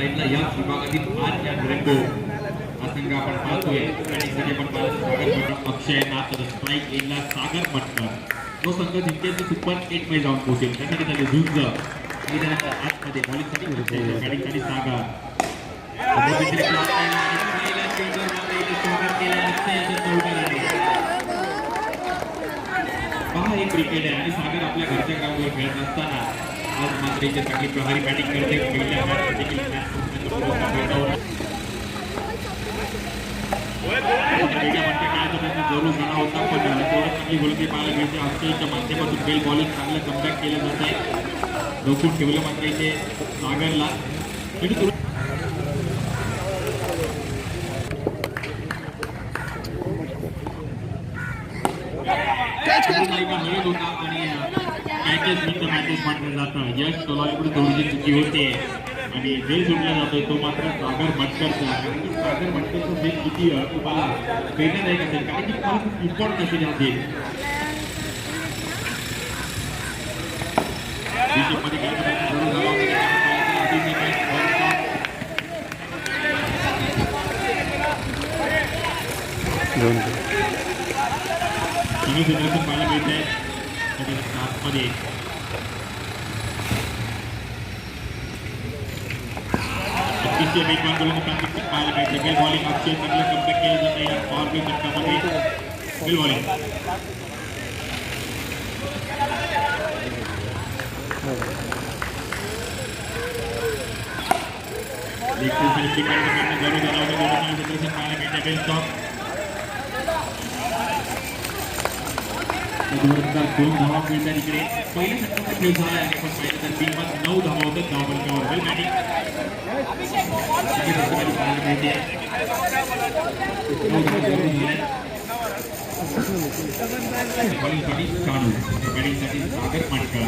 साईडला याच विभागातील आर या रेनबो हा संघ आपण पाहतोय आणि सगळे पण सागर मटकर अक्षय नाथ स्ट्राईक एंडला सागर मटकर तो संघ जिंकेल तो सुपर 8 मध्ये जाऊन पोहोचेल त्यासाठी त्याचे झुंज आणि त्यानंतर आतमध्ये बॉलिंगसाठी बॅटिंगसाठी सागर पहा एक क्रिकेट आहे आणि सागर आपल्या घरच्या ग्राउंडवर खेळत असताना आज मात्र इथे चांगली प्रभारी बॅटिंग करते पहिल्या मॅच देखील जरूर झाला होता पण थोडं चांगली गोलंदाजी पाहायला मिळते अक्षयच्या माध्यमातून बेल बॉलिंग चांगलं कमबॅक केलं जात आहे रोखून ठेवलं मात्र इथे सागरला यश सोलापूर थोडीशी चुकी होते आणि जे सुटला जातोय तो मात्र सागर मटकरचा कारण की सागर मटकरचा बेल किती तुम्हाला प्रेरणादायक असेल कारण की तुम्हाला खूप इम्पॉर्टंट असेल असेल पाहायला मिळत आहे आतमध्ये अतिशय वेगवान गोलंदाजी पाहायला मिळते बेल बॉलिंग अक्षय चांगलं कमबॅक केलं जातं या पॉवर प्ले षटकामध्ये बेल बॉलिंग दोन धावा मिळतात इकडे पहिल्या षटकाचा खेळ झाला आहे पण पाहिजे तर टीममध्ये 9 धावा होतात धावा बलकावर वेल बॅटिंग पाहायला मिळते बॉलिंगसाठी चालू बॅटिंगसाठी सागर मटकर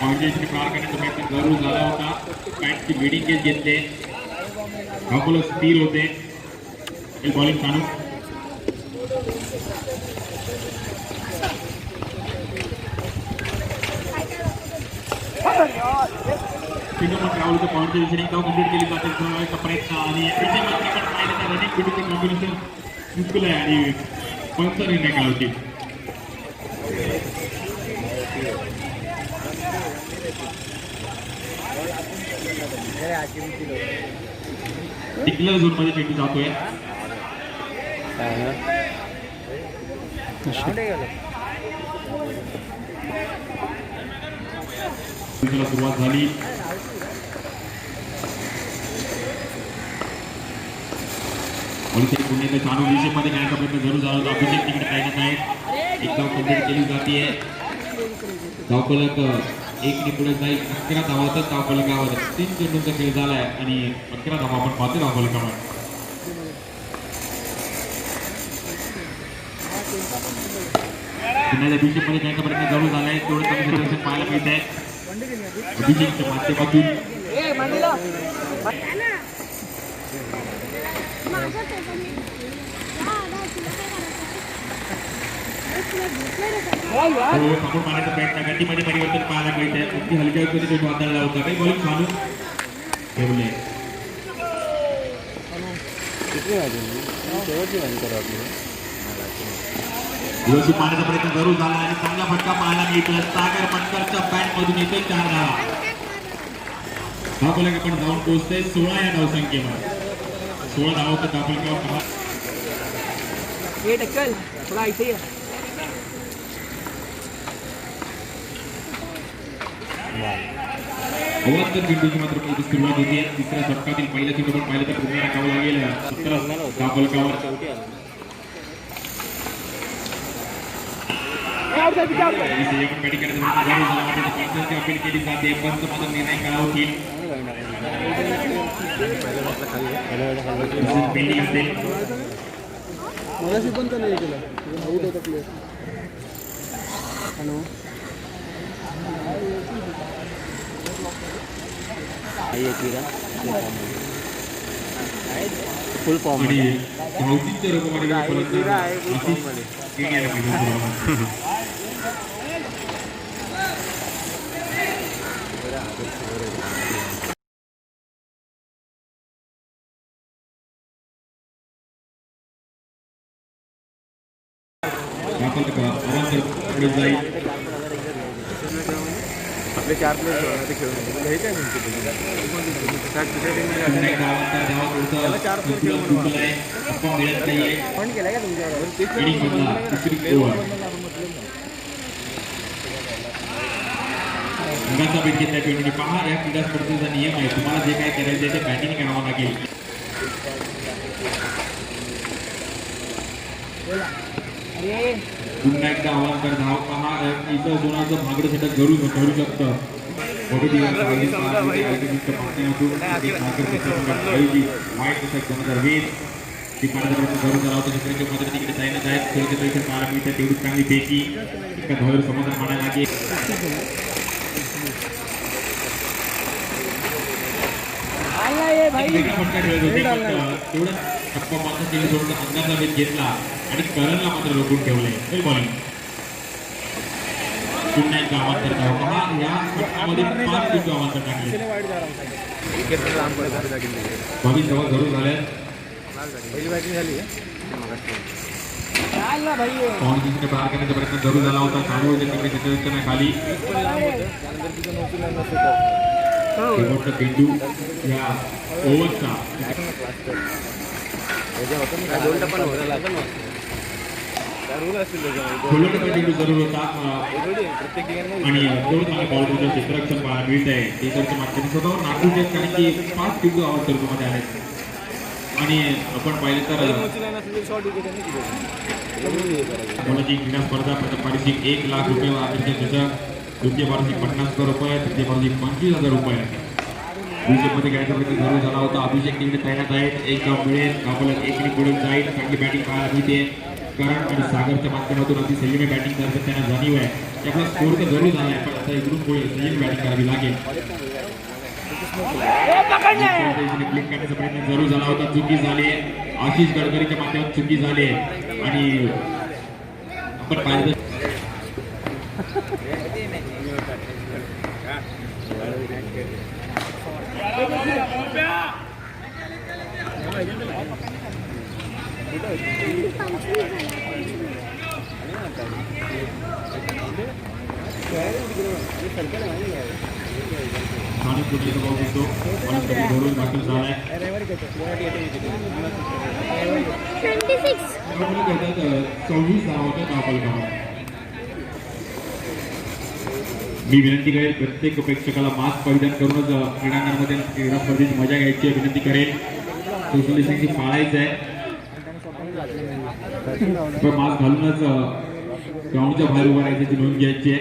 बाउंड्रीसाठी पार करण्याचा प्रयत्न जरूर झाला होता बॅटची लीडिंग केस घेतले धावफलक स्थिर होते बॉलिंग चालू राहुलचं पॉईंटचं दिशेने धाव कंप्लीट केली जाते प्रयत्न आणि रनिंग फिटिंगचं कॉम्बिनेशन मुश्किल आहे आणि पंच निर्णय काढवतील टिकलर झोन मध्ये चेंडू जातोय सुरुवात झाली पुणे चालू विषयमध्ये घेण्याचा प्रयत्न जरूर झाला होता अभिषेक तिकडे काही ना काही एक धाव कंप्लीट केली जाते धावफलक 1 ने पुढे जाईल 11 धावातच धावफलकावर 3 चेंडूंचा खेळ झालाय आणि 11 धावा आपण पाहतो धावफलकावर पुण्याच्या विषयमध्ये घेण्याचा प्रयत्न जरूर झालाय तेवढं चांगलं प्रदर्शन पाहायला मिळत आहे अभिषेकच्या माध्यमातून आपण मारायचा प्रयत्न गतीमध्ये परिवर्तन पाहायला मिळत आहे अगदी हलक्या गतीने वादळला होता काही बॉलिंग चालू ठेवले दिवशी पाहण्याचा प्रयत्न जरूर झाला आणि चांगला फटका पाहायला मिळतोय सागर मटकरच्या बॅट मधून येतोय 4 धावा धावफलक आपण जाऊन पोहोचतोय 16 या धावसंख्येवर 16 धावा होतं धावफलकावर अवात्तर चेंडूची मात्र सुरुवात होती तिसऱ्या षटकातील पहिल्या चेंडू पण पाहिलं तर पुन्हा टाकावं लागेल 17 धावफलकावर अपील केली जाते पंच मात्र निर्णय काढा होतील फुल फॉर्म पुढे जाईल. आपले 4 प्लेयर खेळून हे काय म्हणते पुन्हा एकदा धावा पुढचा संतुलन चुकलंय. आपण मिळत नाहीये. फोन केला का तुमच्यावर इनिंग मधला तिसरी ओव्हर. रंगाचा भेट घेतला खेळून पहा. या क्रीडा स्पर्धेचा नियम आहे, तुम्हाला जे काय करायचं ते बॅटिंग करावं लागेल. पुन्हा एकदा आव्हान कर. धाव पहा. इथं कोणाचं भागडं षटक धरू शकतं. वाईट दशक 2020 ती पाण्याचा प्रश्न धरून झाला होता. शेतकऱ्यांच्या मदत तिकडे जायला आहेत. खेळचे पैसे पाहायला मिळतात. तेवढी चांगली पैकी एका धावेवर समाधान मानायला लागेल. वेगळा फटका खेळत होते, पण तेवढा टप्पा मात्र त्यांनी थोडासा अंगाचा वेध घेतला आणि करणला मात्र रोखून ठेवलंय. बॉलिंग पुन्हा एकदा अवांतर धाव पहा. या फटकामध्ये 5 चेंडू अवांतर टाकले. 22 धावा जरूर झाल्या. पहिली बॅटिंग झाली पाहुणे पार करण्याचा प्रयत्न जरूर झाला होता. चालू तिकडे क्षेत्ररक्षणा खाली शेवटचा चेंडू या ओव्हरचा खोलवण्याचा चेंडू जरूर होता आणि दोन चांगले बॉल तुझं क्षेत्ररक्षण पाहायला मिळत आहे. टीचरच्या माध्यमातून स्वतःवर नागपूर आहेत, कारण की 5 चेंडू अवांतर मध्ये आले आणि आपण पाहिलं तर मुलाची क्रीडा स्पर्धा प्रथम पारितोषिक 1 लाख रुपये, आदर्श चषक द्वितीय पारितोषिक 50,000 रुपये, तृतीय पारितोषिक 25,000 रुपये. मध्ये खेळायचा प्रयत्न जरूर झाला होता. अभिषेक तिकडे तैनात आहेत. एक धाव मिळेल. गावाला 1 पुढे जाईल. चांगली बॅटिंग पाहायला मिळते. करण आणि सागरच्या माध्यमातून अति संयमी बॅटिंग करतात, त्यांना जाणीव आहे की आपला स्कोर तर जरूर झाला आहे, पण आता इकडून पुढे संयमी बॅटिंग करावी लागेल. क्लिक करण्याचा प्रयत्न जरूर झाला होता. चुकी झाली. आशिष गडकरीच्या माध्यमातून चुकी झाली आणि आपण पाहिलं स्थानिक कुठलीचा भाव घेतो. धरून दाखल झालाय. 26 धावा होत्या धावफलकावर. मी विनंती करेल प्रत्येक प्रेक्षकाला मास्क परिधान करूनच क्रीडांगणामध्ये क्रीडा स्पर्धेची मजा घ्यायची विनंती करेल. सोशल डिस्टन्सिंग पाळायचं आहे, पण मास्क घालूनच ग्राउंडच्या बाहेर उभं राहायची नोंद घ्यायची आहे.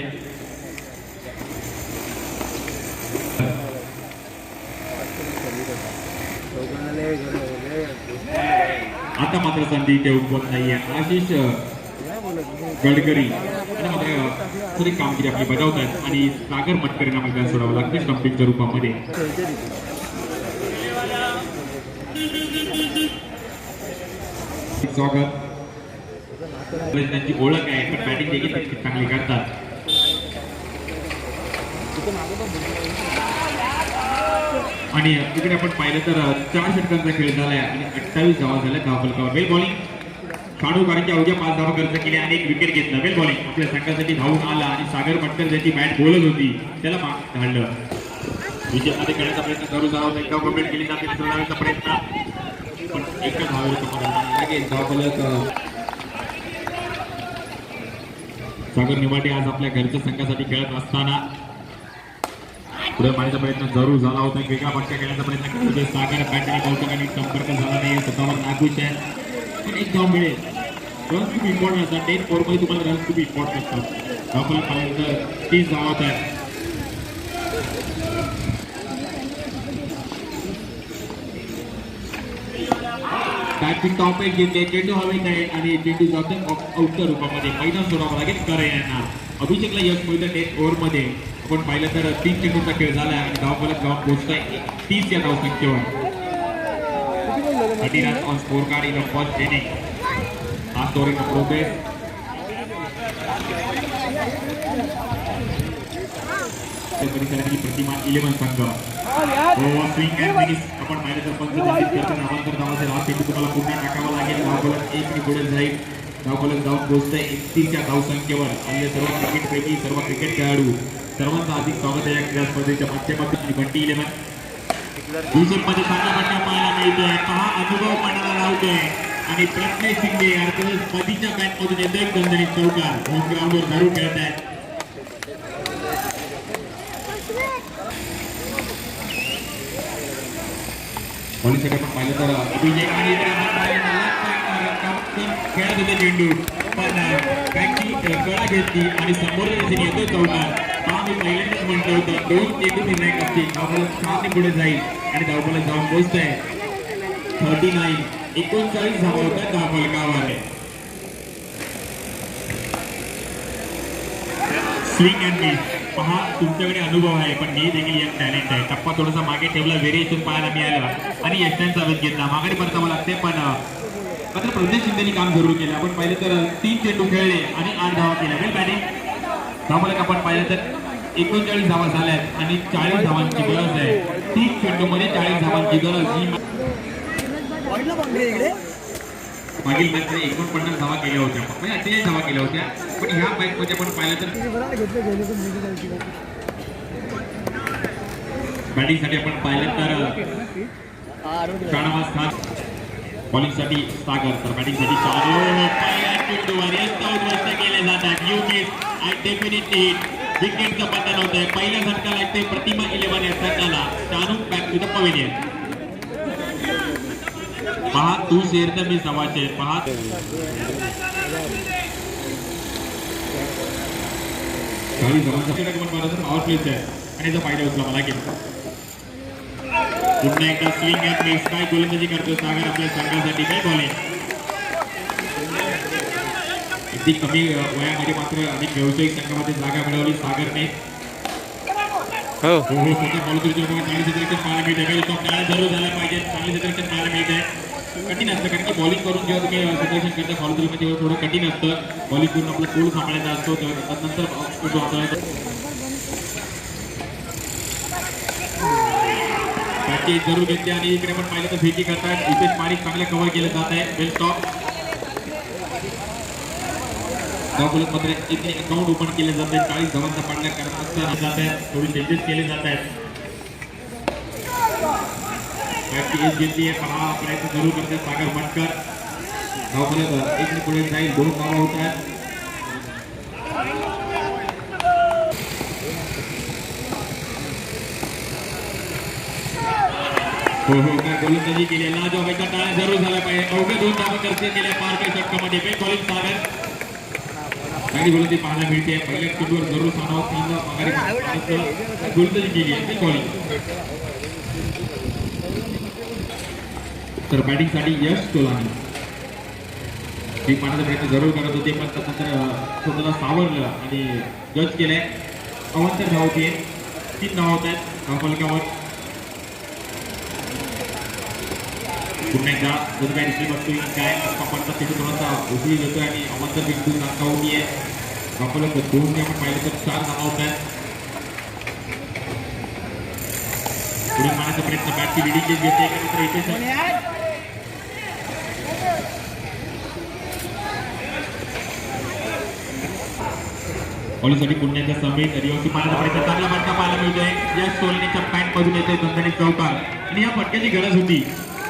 आता मात्र संधी इथे उपलब्ध नाहीये. आशिष गडकरी आणि मात्र खरी कामगिरी आपली बजावत आहेत आणि सागर मटकरींना मैदान सोडावं लागतं स्टंपिंगच्या रूपामध्ये. स्वागत. त्यांची ओळख आहे, पण बॅटिंग देखील चांगली करतात. आणि इकडे आपण पाहिलं तर 4 षटकांचा खेळ झालाय आणि 28 धावा झाल्या धावफलकावर. वेल बॉलिंग शाणू, कारण की अवघ्या 5 धावा खर्च केल्या आणि 1 विकेट घेतला. वेल बॉलिंग आपल्या संघासाठी धावून आला आणि सागर मटकर ज्याची बॅट बोलत होती त्याला धाडलं. विजयमध्ये खेळण्याचा प्रयत्न करू झाला होता. एकदा कम्प्लीट केली जाते सोडवण्याचा प्रयत्न, पण एकच धावेवर धावफलक. सागर निवाटे आज आपल्या घरच्या संघासाठी खेळत असताना पुढे मारण्याचा प्रयत्न जरूर झाला होता. एक वेगळा फटका खेळण्याचा प्रयत्न करत होते सागर. बॅटने बहुतेकांनी संपर्क झाला नाही. स्वतःवर नाखुश आहे, पण एक धाव मिळेल. रन्स खूप इम्पॉर्टंट असतात. 10 ओव्हरमध्ये तुम्हाला रन्स खूप इम्पॉर्टंट असतात. धावफलक पाहिल्यानंतर 30 धावत आहे. बॅटची टॉप एक घेतले. चेंडू हवेत आहे आणि चेंडू जाते आउटच्या रूपामध्ये. मैदान सोडावं लागेल करे यांना. अभिषेकला यश मिळतं 10 ओव्हरमध्ये. आपण पाहिलं तर 3 चेंडूचा खेळ झाला आणि धावफलक जाऊन पोहोचतोय 30 या धावसंख्येवर. 30 run on score card in the first inning. हा स्कोर इन प्रोग्रेस. परिसरातील प्रतिमा 11 संघ हो स्विंग अँड मिनिस आपण पाहिलं तर पंच निश्चित करतात नामांतर धावाचे लास्ट चेंडू तुम्हाला पुन्हा टाकावा लागेल धावफलक 1 ने पुढे जाईल धावफलक जाऊन पोहोचतंय 31च्या धावसंख्येवर आणि सर्व क्रिकेटपैकी सर्व क्रिकेट खेळाडू सर्वांचं अधिक स्वागत आहे या क्रीडा स्पर्धेच्या माध्यमातून बंटी 11 मध्ये चांगला बट्टा पाहायला मिळतोय पहा अनुभव पणाला लावतोय आणि प्रज्ञेश शिंदे अर्थातच मधीच्या बॅटमधून येतो एक दणदणीत चौकार होम ग्राउंडवर धरून खेळत आहेत बॉलिंगसाठी आपण पाहिलं तर अभिषेक आणि खेळत होते चेंडू पण बॅटची गळा घेतली आणि समोरच्या दिशेने येतो चौकार हा मी पहिल्यांदाच म्हटलं होतं 2 चेंडू निर्णायक असतील धावफलक 6 पुढे जाईल आणि धावफलक जाऊन पोहोचतंय 39 धावा होत्या धावफलकावर स्विंग अँड मिस पहा तुमच्याकडे अनुभव आहे पण मी देखील एक टॅलेंट आहे टप्पा थोडासा मागे ठेवला व्हेरिएशन पाहायला मिळालं आणि यशस्वीचा वेध घेतला माघारी परतावं लागते पण मात्र प्रज्ञेश शिंदेनी काम जरूर केलं आपण पाहिलं तर 3 चेंडू खेळले आणि 8 धावा केल्या वेल बॅटिंग धावफलक आपण पाहिलं तर 39 धावा झाल्यात आणि 40 धावांची गरज आहे 30 चेंडूमध्ये 40 धावांची गरज ही मागील मॅचमध्ये 49 धावा केल्या होत्या म्हणजे 48 धावा केल्या होत्या पण ह्या मॅचमध्ये आपण पाहिलं तर बॅटिंगसाठी आपण पाहिलं तर शाहनवाज खान बॉलिंगसाठी सागर तर बॅटिंगसाठी केले जातात यू मिस आय डेफिनेटली विकेटचं बटन होत आहे पहिल्या झटका लागते प्रतिमा 11 या संघाला चानू बॅक टू द पवेलियन पहा तू शेर तर मी सवा शेर पहा काही पॉवर प्लेच आहे आणि याचा फायदा उचला मला गेला पुन्हा एकदा स्विंग अँड मिस काय गोलंदाजी करतो सागर आपल्या संघासाठी काय बॉलिंग अगदी कमी वयामध्ये मात्र अनेक व्यावसायिक संघामध्ये जागा मिळवली सागरने हो स्वतः बॉलरच्या चांगले क्षेत्ररक्षण पाहायला मिळते काही टाळ्या जरूर झाल्या पाहिजे चांगले क्षेत्ररक्षण पाहायला मिळते कठीण असतं कारण की बॉलिंग करून जेव्हा तुम्ही क्षेत्ररक्षण करता फॉलोमध्ये तेव्हा थोडं कठीण असतं बॉलिंग करून आपला कोल सांभाळायचा असतो नंतर बॅटची जरूर घेतली आणि इकडे आपण पाहिलं तर फेकी करतात इथे मारी चांगलं कव्हर केलं जात आहे वेल स्टॉप धावफलक इथे अकाउंट ओपन केले जात आहेत 40 धावांचा पाठलाग करत जात आहेत थोडी चेंजेस केले जात आहेत बॅटची एज घेतली आहे पहा प्रयत्न जरूर करते सागर मटकर धावफलक 1 ने पुढे जाईल 2 धावा होत आहेत हो काय गोलंदाजी केली ना जो एका टाळ्या जरूर झाला पाहिजे अवघ्या 2 धावा करते गेल्या पार षटकामध्ये बेस्ट बॉलिंग सागर चांगली गोलंदाजी पाहायला मिळते पहिल्या चेंडूवर जरूर माघारी गोलंदाजी केली आहे बेस्ट बॉलिंग तर बॅटिंगसाठी यश तोलानी स्वीप मारण्याचा प्रयत्न जरूर करत होते पण नंतर स्वतःला सावरलं आणि जज केलंय अवांतर धाव होते 3 धावा होत आहेत धावफलकावर पुन्हा एकदा जर काय रिसीव असतो काय पडता तिथे थोडासा उचली देतोय आणि अवांतर बिंदू दाखवली आहे धावफलक 2 ने आपण पाहिलं तर 4 धावा होत आहेत पुढे मारण्याचा प्रयत्न बॅटची लिडिंग घेते एकत्र इथे बॉलिंगसाठी पुन्हा एकदा समीर रिवर्सी मारण्याचा प्रयत्न चांगला फटका पाहायला मिळतोय या सोलनीच्या पॅन्ट मधून येते दणदणीत चौकार आणि या फटक्याची गरज होती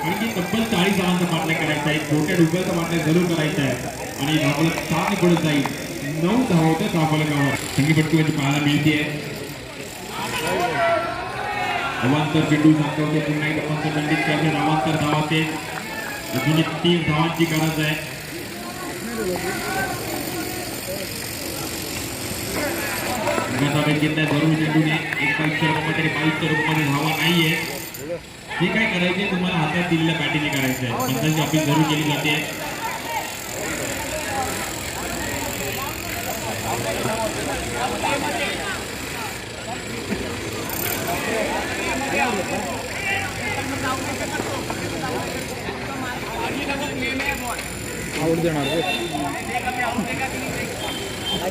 आणि की तब्बल 40 धावांचा पाठलाग करायचा आहे छोट्या डुब्याचा पाठलाग जरूर करायचा आहे आणि धावफलक 7 ने पुढे जाईल 9 धावा होत्या धावफलकावर संगीपट्टी पाहायला मिळते अवांतर चेंडू सांगतो पुन्हा एकदा पंच दंडित करते अवांतर धावा ते अजून 3 धावांची गरज आहे जरूर चेंडूने 1 रूपामध्ये 22 रूपामध्ये धावा नाहीये जे काय करायचे तुम्हाला हातात दिलेल्या बॅटीने करायचं आहे पंचांची अपील जरूर केली जाते आवड देणार दहा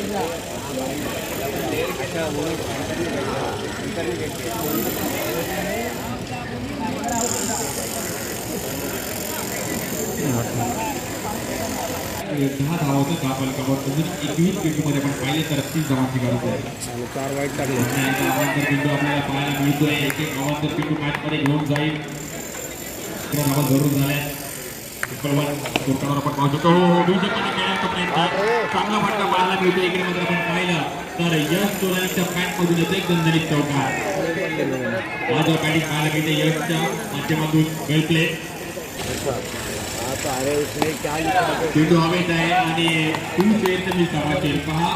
धावा होतं दहा फलकावर अजून 21 चेंडूमध्ये आपण पाहिले तर 30 धावांची गरज आहे. आणि 4 वाईट टाकले. अवांतर चेंडू आपल्याला पाहायला मिळतोय. एक एक अवांतर चेंडू मॅचमध्ये घेऊन जाईल. धावा जरूर झाल्या. आपण पाहू शकतो. खेळण्याचा प्रयत्न चांगला फटका पाहायला मिळतो. इकडे मात्र आपण पाहिलं तर यश सोलानीच्या पॅन्टमधून येतो एक दणदणीत चौकार. हा जो बॅटिंग पाहायला मिळते यशच्या माध्यमातून वेल प्ले. चेंडू हवेत आहे आणि टू फेअर मी समाचेल पहा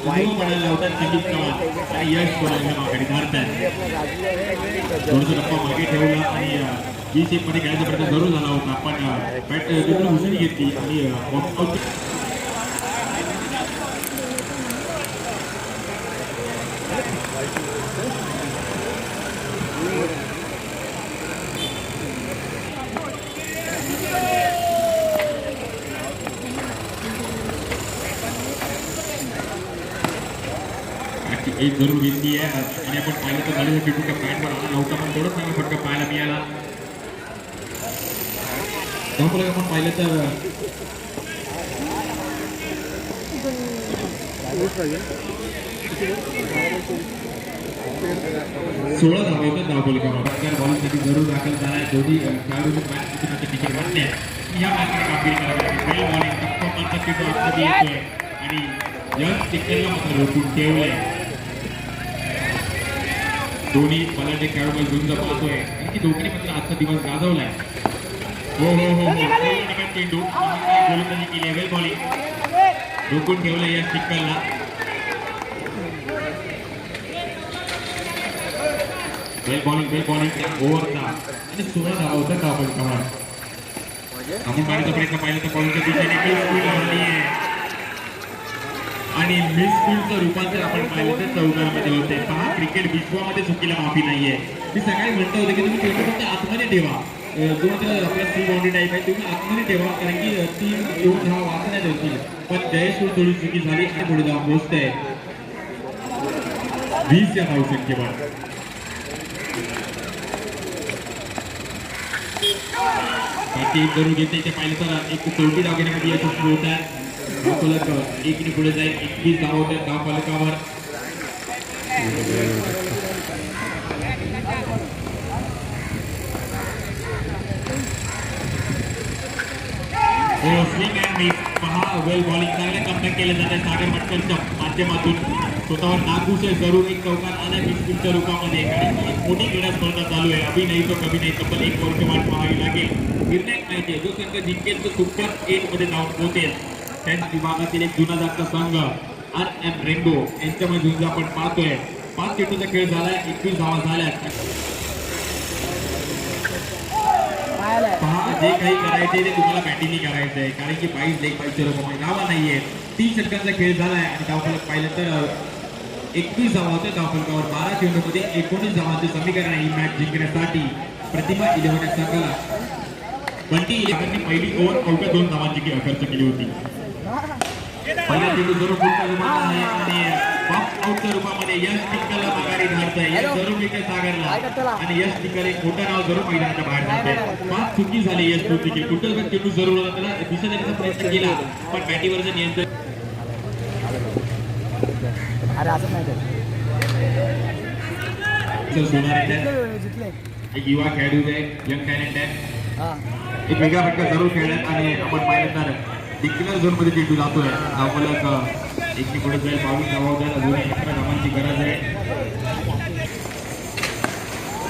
पडायला लावतात संगीत कमाल आणि यश सोलानीला माघारी धारतात. थोडंसं रप्पा मागे ठेवला आणि 20 एक मध्ये खेळायचा प्रयत्न जरूर झाला होता. पण बॅट तिथून उसळी घेतली आणि एक जरूर घेतली आहे आणि आपण पाहिलं तर झालेलं चेंडूच्या पॅन्टवर आला नव्हता पण थोडं चांगला फटका पाहायला मिळाला. त्यामुळे आपण पाहिलं तर 16 धावा होतात धावफलकावर. बॉलिंगसाठी जरूर दाखल झाला आहे. दोन्ही खेळाडूंनी मॅच तिकीट वाटले या मॅचमध्ये कामगिरी करावी. वेल बॉलिंग टप्पा चेंडू आतमध्ये येतोय आणि यश टिकलला मात्र रोखून ठेवलंय. दोन्ही बलाढ्य खेळाडू झुंज पाहतोय की दोघांनी मात्र आजचा दिवस गाजवलाय. हो हो हो हो चेंडू गोलंदाजी केली आहे. वेल बॉलिंग रोखून ठेवलंय या टिकलला. वेल बॉलिंग त्या ओव्हरचा आणि 16 धावा होतात धावफलकावर. आपण मारण्याचा प्रयत्न पाहिला तर बॉलिंगच्या दिशेने आणि मिस फील्डचं रूपांतर आपण पाहिलं तर चौकामध्ये होते. पहा क्रिकेट विश्वामध्ये चुकीला माफी नाहीये. मी सकाळी म्हणतो होते की तुम्ही चेंडू फक्त आतमध्ये ठेवा. जो आपला सी बाउंड्री टाईप आहे तुम्ही आतमध्ये ठेवा कारण की 3-2 धावा वाचण्यात होतील. पण जयेश थोडी चुकी झाली आणि पुढे धावा पोहोचते 20 या धावसंख्येवर. बाकी जरूर घेते ते पाहिलं तर एक 34 धाव घेण्यामध्ये यशस्वी होत आहे. धावफलक एकने पुढे जाईल. 21 धावा होत्या धावफलकावर. स्विंग अँड मिस पहा वेल बॉलिंग चांगलं कमबॅक केलं जाते सागर मटकरच्या माध्यमातून. स्वतःवर नागूस जरूर एक चौकार आला मिसफील्डच्या रूपामध्ये. कारण मोठी क्रीडा स्पर्धा चालू आहे. अभि नाही तो कभी नाही तब्बल 1 वर्ष वाट पाहावी लागेल. निर्णायक माहिती आहे जो संघ जिंकेल तो सुपर 8 मध्ये जाऊन पोहोचेल. टेन्थ विभागातील एक जुना जागचा संघ RM रेनबो यांच्यामध्ये झुंज आपण पाहतोय. 5 चेंडूचा खेळ झालाय. 21 धावा झाल्यात. पहा जे काही करायचे ते तुम्हाला बॅटिंग करायचं आहे कारण की 22 लेग पाहिजे धावा नाहीये. 30 षटकांचा खेळ झालाय आणि धावफलक पाहिलं तर 21 धावा होत्या धावफलकावर. 12 चेंडूमध्ये 19 धावांचे समीकरण आहे ही मॅच जिंकण्यासाठी. प्रतिभा 11 संघाला 11 पहिली ओव्हर अवघ्या 2 धावांची खर्च केली होती. पहिला चेंडू जरूर पुढच्या रूपात आहे आणि बॉक्स आउटच्या रूपामध्ये यश टिकलला माघारी धाडतंय. यश जरूर विकेट सागरला आणि यश टिकल एक मोठं नाव जरूर मैदानाच्या बाहेर जाते. 5 चुकी झाली यश देखील. कुठं चेंडू जरूर होता त्याला दिशा देण्याचा प्रयत्न केला पण बॅटीवरचं नियंत्रण एक युवा खेळाडू आहे. यंग टॅलेंट आहे. एक वेगळा फटका जरूर खेळण्यात आणि आपण पाहिलं तर डिक्लेअर झोन मध्ये चेंडू जातोय. धावफलक एकने पुढे जाईल. 22 धावा होत्या. अजून 11 धावांची गरज आहे.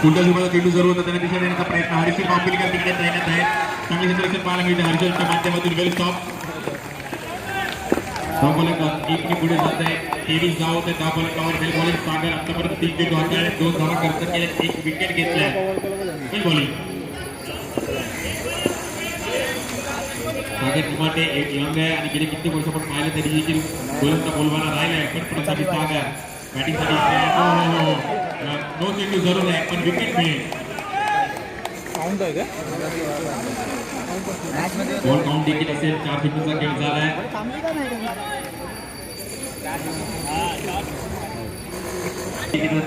पुढच्या झोनला चेंडू जरूर होता त्यांना दिशा देण्याचा प्रयत्न हर्षल पापीलकर तिकडे तैनात आहेत. चांगले सिलेक्शन पाहायला मिळते हर्षलच्या माध्यमातून. वेल स्टॉप धावफलक एकने पुढे जात आहे. 23 धावा होत्या धावफलकावर. वेल बॉलिंग सागर आतापर्यंत 3 चेंडू हाताळले 2 धावा खर्च केले 1 विकेट घेतलाय. वेल बॉलिंग सागर कुमाटे एक यंग आहे आणि गेले कित्येक वर्ष आपण पाहिलं तरी देखील गोलंदाज बोलवाना राहिलाय. पण प्रतापी सागर बॅटिंगसाठी नो चेंडू जरूर आहे पण विकेट मिळेल. बॉल काउंट देखील असेल. 4 चेंडूचा खेळ झालाय.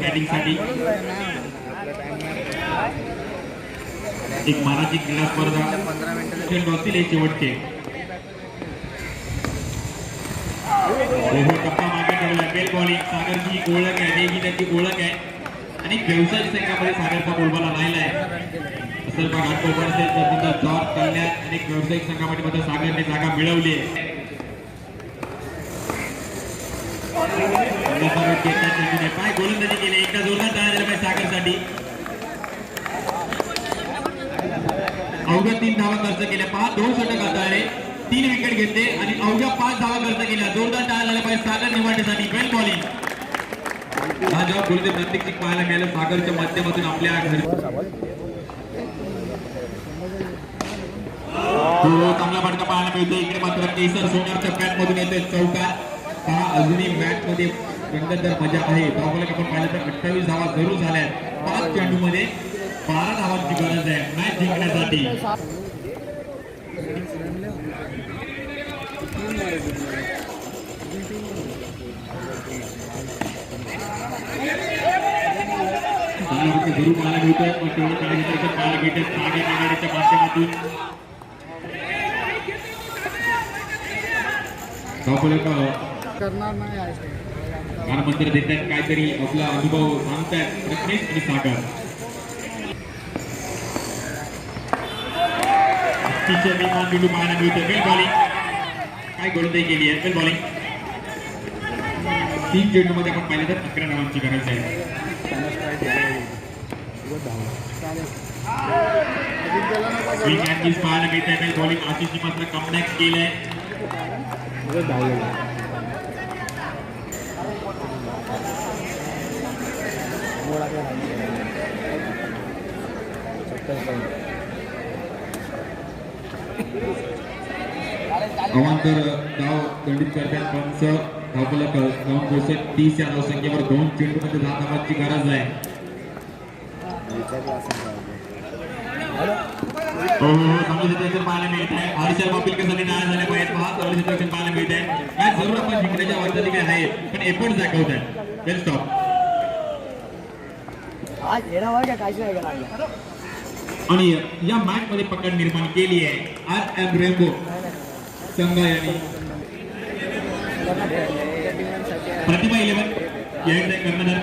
बॅटिंगसाठी एक मानाची क्रीडा स्पर्धा 15 मिनिटं असतील हे शेवटचे. टप्पा मागे ठेवला. Bell bowling. सागरची एक ओळख आहे, ही त्याची ओळख आहे आणि व्यवसायिक संघामध्ये सागरचा बोलबाला राहिला आहे. असेल बघा घाटकोपर असेल तर तिथं जॉब कल्याण आणि व्यावसायिक संघामध्ये मात्र सागरने जागा मिळवली आहे. काय गोलंदाजी केली. एकदा जोरदार टाळ्या दिल्या पाहिजे सागरसाठी. अवघ्या 3 धावा खर्च केल्या. 2 षटक हाताळले, 3 विकेट घेतले आणि अवघ्या 5 धावा खर्च केल्या. जोरदार टाळ्या झाल्या पाहिजे सागर निवाडेसाठी. Bell bowling. हा जेव्हा बोलते प्रत्येक पाहायला मिळालं सागरच्या माध्यमातून आपल्या घरी चांगला फटका पाहायला मिळतो. इकडे मात्र केसर सोनारच्या बॅट मधून येतोय चौकार. पहा अजूनही मॅच मध्ये रंगतदार मजा आहे. धावफलक आपण पाहिलं तर 28 धावा जरूर झाल्या. 5 चेंडूमध्ये 12 धावांची गरज आहे मॅच जिंकण्यासाठी. गुरु पाहायला मिळतोय पण तेवढं पाहायला मिळते सागर निवाडेच्या माध्यमातून. करणार नाही कानमंत्र देत आहेत, काहीतरी आपला अनुभव सांगतायत प्रज्ञेश आणि सागर. अतिशय वेगवान चेंडू पाहायला मिळतोय. Well bowling. काय गोलंदाजी केली आहे. Bell bowling. 3 चेंडूमध्ये आपण पाहिलं तर 11 धावांची गरज आहे. स्विंग अँड किस पाहायला मिळत आहे. Bell bowling. आशिषने मात्र कमबॅक केलंय. अवांतर धाव दंडित करतात पंच. धावफलक जाऊन पोहोचत 30 या धावसंख्येवर. 2 चेंडूमध्ये 10 धावांची गरज आहे. चांगलं सिच्युएशन पाहायला मिळत आहे. हर्षल मापिलकरसाठी नाराज झाल्या पाहिजेत. चांगलं सिच्युएशन पाहायला मिळत आहे. मॅच जरूर आपण जिंकण्याच्या वाटचाली काय आहे पण एफर्ट दाखवत आहे. वेल स्टॉप. आणि या मॅच मध्ये पकड निर्माण केली आहे आर एम रेम्बो संघ यांनी. प्रतिभा 11 या कर्णधार